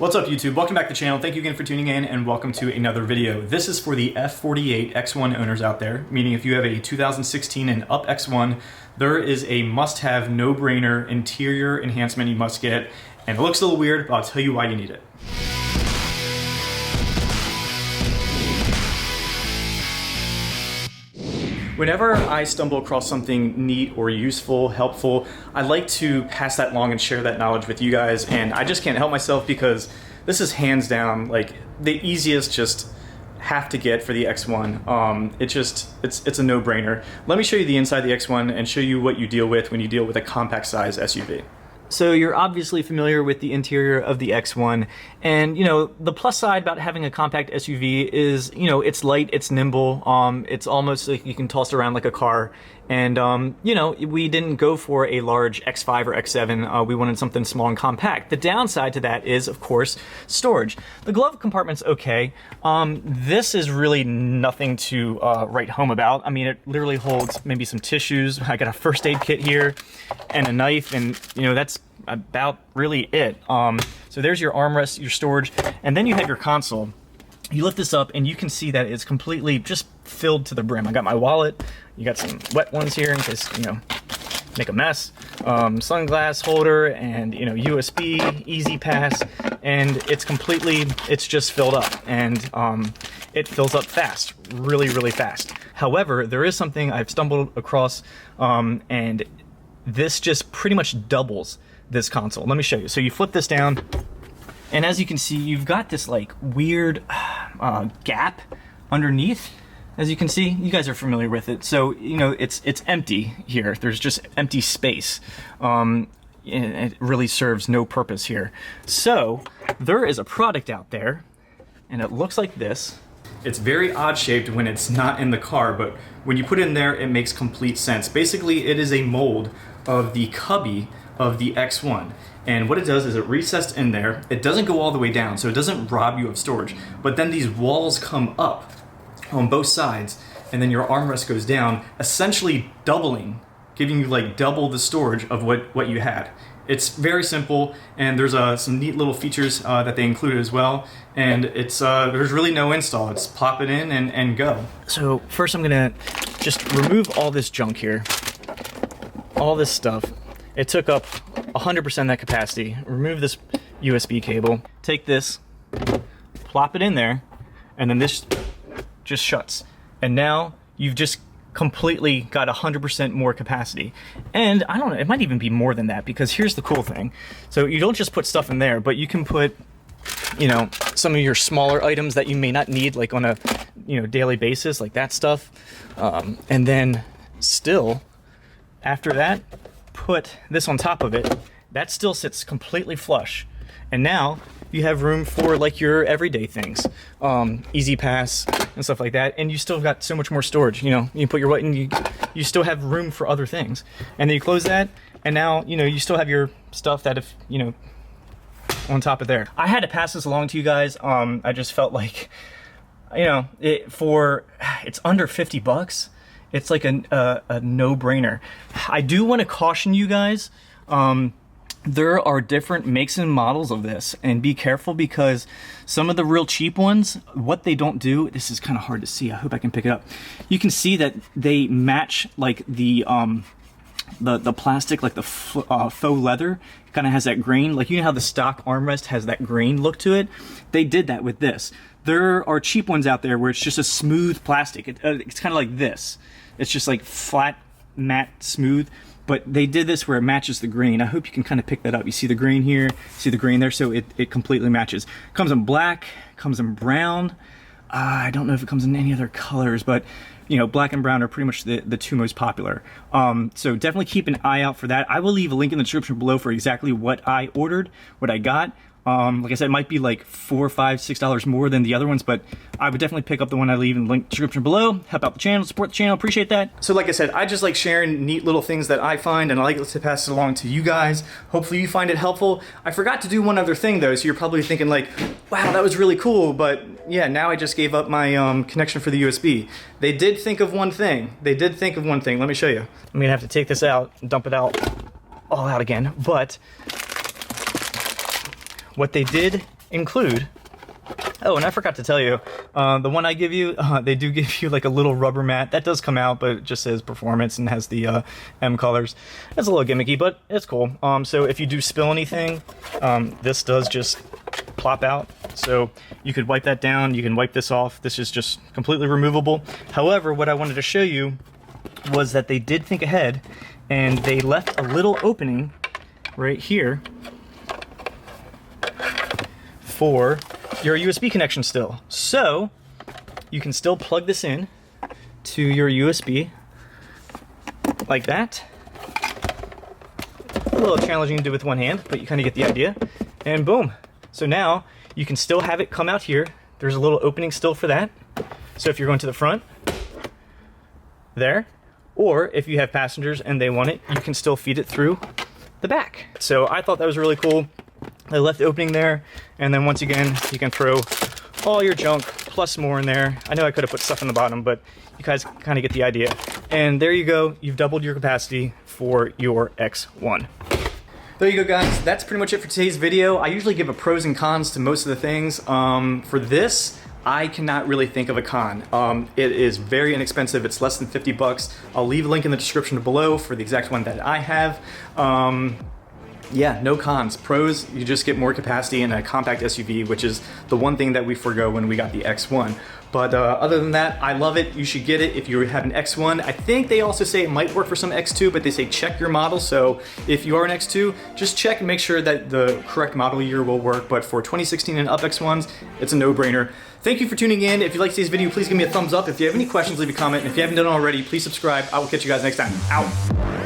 What's up YouTube? Welcome back to the channel. Thank you again for tuning in and welcome to another video. This is for the F48 X1 owners out there, meaning if you have a 2016 and up X1, there is a must-have, no-brainer interior enhancement you must get. And it looks a little weird, but I'll tell you why you need it. Whenever I stumble across something neat or useful, helpful, I like to pass that along and share that knowledge with you guys, and I just can't help myself because this is hands down like the easiest just have to get for the X1. It's a no-brainer. Let me show you the inside of the X1 and show you what you deal with when you deal with a compact size SUV. So you're obviously familiar with the interior of the X1, and you know the plus side about having a compact SUV is, you know, it's light, it's nimble, it's almost like you can toss it around like a car. And you know, we didn't go for a large X5 or X7. We wanted something small and compact. The downside to that is, of course, storage. The glove compartment's okay. This is really nothing to write home about. I mean, it literally holds maybe some tissues. I got a first aid kit here and a knife, and you know, that's about really it. So there's your armrest, your storage, and then you have your console. You lift this up and you can see that it's completely just filled to the brim. I got my wallet, you got some wet ones here in case, you know, make a mess, sunglass holder, and you know, USB, easy pass, and it's just filled up, and it fills up fast, really fast. However, there is something I've stumbled across, and this just pretty much doubles this console. Let me show you. So you flip this down, and as you can see, you've got this like weird gap underneath. As you can see, you guys are familiar with it. So, you know, it's empty here. There's just empty space. It really serves no purpose here. So there is a product out there, and it looks like this. It's very odd shaped when it's not in the car, but when you put it in there, it makes complete sense. Basically, it is a mold of the cubby of the X1. And what it does is it recessed in there. It doesn't go all the way down, so it doesn't rob you of storage. But then these walls come up on both sides, and then your armrest goes down, essentially doubling, giving you like double the storage of what you had. It's very simple, and there's some neat little features that they included as well. And it's there's really no install. It's plop it in and go. So first I'm gonna just remove all this junk here, all this stuff. It took up 100% of that capacity. Remove this USB cable, take this, plop it in there, and then this just shuts. And now you've just completely got 100% more capacity. And I don't know, it might even be more than that, because here's the cool thing. So you don't just put stuff in there, but you can put, you know, some of your smaller items that you may not need, like on a, you know, daily basis, like that stuff. And then still, after that, put this on top of it. That still sits completely flush. And now you have room for like your everyday things, easy pass and stuff like that. And you still got so much more storage. You know, you put your what, and you still have room for other things. And then you close that, and now, you know, you still have your stuff that, if, you know, on top of there. I had to pass this along to you guys. I just felt like, you know, it's under 50 bucks. It's like a no-brainer. I do want to caution you guys. There are different makes and models of this, and be careful, because some of the real cheap ones, what they don't do, this is kind of hard to see, I hope I can pick it up. You can see that they match like the plastic, like the faux leather, kind of has that grain. Like, you know how the stock armrest has that grain look to it? They did that with this. There are cheap ones out there where it's just a smooth plastic. It's kind of like this. It's just like flat, matte, smooth. But they did this where it matches the grain. I hope you can kind of pick that up. You see the grain here, see the grain there, so it completely matches. Comes in black, comes in brown. I don't know if it comes in any other colors, but you know, black and brown are pretty much the two most popular. So definitely keep an eye out for that. I will leave a link in the description below for exactly what I ordered, what I got. Like I said, it might be like $4, $5, $6 more than the other ones, but I would definitely pick up the one I leave in the link description below. Help out the channel, support the channel, appreciate that. So like I said, I just like sharing neat little things that I find, and I like to pass it along to you guys. Hopefully you find it helpful. I forgot to do one other thing though, so you're probably thinking like, wow, that was really cool, but yeah, now I just gave up my connection for the USB. They did think of one thing. Let me show you. I'm gonna have to take this out and dump it all out again, but what they did include, oh, and I forgot to tell you, the one I give you, they do give you like a little rubber mat. That does come out, but it just says performance and has the M colors. It's a little gimmicky, but it's cool. So if you do spill anything, this does just plop out. So you could wipe that down, you can wipe this off. This is just completely removable. However, what I wanted to show you was that they did think ahead, and they left a little opening right here for your USB connection still. So you can still plug this in to your USB like that. A little challenging to do with one hand, but you kind of get the idea. And boom. So now you can still have it come out here. There's a little opening still for that. So if you're going to the front, there, or if you have passengers and they want it, you can still feed it through the back. So I thought that was really cool. They left the opening there, and then once again, you can throw all your junk plus more in there. I know I could have put stuff in the bottom, but you guys kind of get the idea. And there you go. You've doubled your capacity for your X1. There you go, guys. That's pretty much it for today's video. I usually give a pros and cons to most of the things. For this, I cannot really think of a con. It is very inexpensive. It's less than 50 bucks. I'll leave a link in the description below for the exact one that I have. Yeah, no cons. Pros, you just get more capacity in a compact SUV, which is the one thing that we forgo when we got the X1. But other than that, I love it. You should get it if you have an X1. I think they also say it might work for some X2, but they say check your model. So if you are an X2, just check and make sure that the correct model year will work. But for 2016 and up X1s, it's a no-brainer. Thank you for tuning in. If you like today's video, please give me a thumbs up. If you have any questions, leave a comment. And if you haven't done it already, please subscribe. I will catch you guys next time. Out.